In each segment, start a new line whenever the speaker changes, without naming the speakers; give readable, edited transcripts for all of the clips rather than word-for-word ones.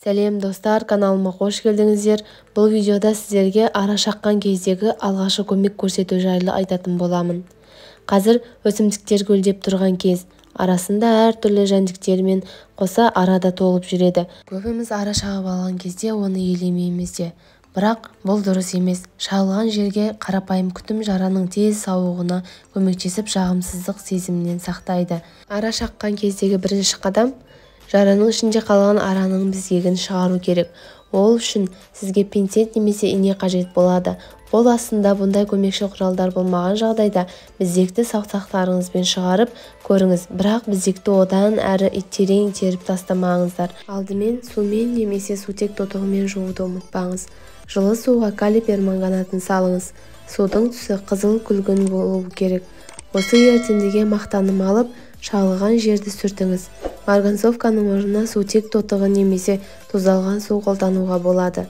Сәлем достар, каналыма қош келдіңіздер. Бұл видеода сіздерге ара шаққан кездегі алғашқы көмек көрсету жайлы айтатын боламын. Қазір өсімдіктер гүлдеп тұрған кез. Арасында әртүрлі жәндіктермен қоса арада толып жүреді. Көбіміз ара шағып алған кезде оны елемейміз де. Бірақ бұл дұрыс емес. Шағылған жерге қарапайым күтім жараның тез сауығуына көмектесіп жағымсыздық сезімінен сақтайды. Ара шаққан кездегі бірінші қадам жараның ішінде қалған араның безгегін шығару керек. Ол үшін сізге пинцет немесе ине қажет болады. Ол астында бұндай көмекші құралдар болмаған жағдайда безгекті саусақтарыңызбен шығарып көріңіз, бірақ безгекті одан әрі терең теріп тастамаңыздар. Алдымен сумен немесе сутек тотығымен жууды ұмытпаңыз. Жылы суға калий перманганатын салыңыз. Судың түсі қызыл күлгін болуы керек. Осы ерітіндіге мақтаным алып, шағылған жерді сүртіңіз. Марганцовканың орнына сутек тотығы немесе тұздалған су қолдануға болады.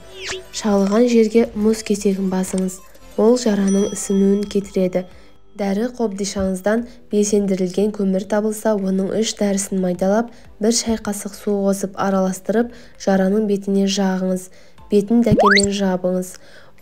Шағылған жерге мұз кесегін басыңыз. Ол жараның ісінуін кетіреді. Дәрі қобдишаңыздан белсендірілген көмір табылса, оның 3 дәрісін майдалап, 1 шай қасық су қосып араластырып, жараның бетіне жағыңыз. Бетін дәкемен жабыңыз.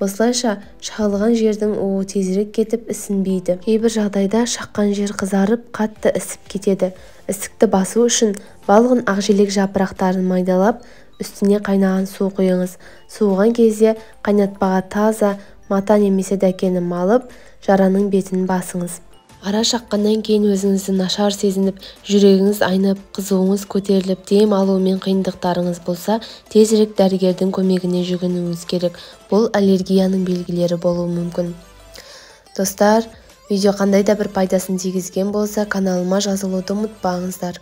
Осылайша шағылған жердің уы тезірек кетіп ісінбейді. Кейбір жағдайда шаққан жер қызарып, қатты ісіп кетеді. Ісікті басу үшін балғын ақжелек жапырақтарын майдалап, үстіне қайнаған су құйыңыз. Суыған кезде қайнатпаға таза мата немесе дәкені малып, жараның бетін басыңыз. Ара шаққаннан кейін өзіңізді нашар сезініп, жүрегіңіз айнып, қызуыңыз көтеріліп, дем алумен қиындықтарыңыз болса, тезірек дәрігердің көмегіне жүгінуіңіз керек. Бұл аллергияның белгілері болуы мүмкін. Достар, видео қандай да бір пайдасын тигізген болса, каналыма жазылуды ұмытпаңыздар.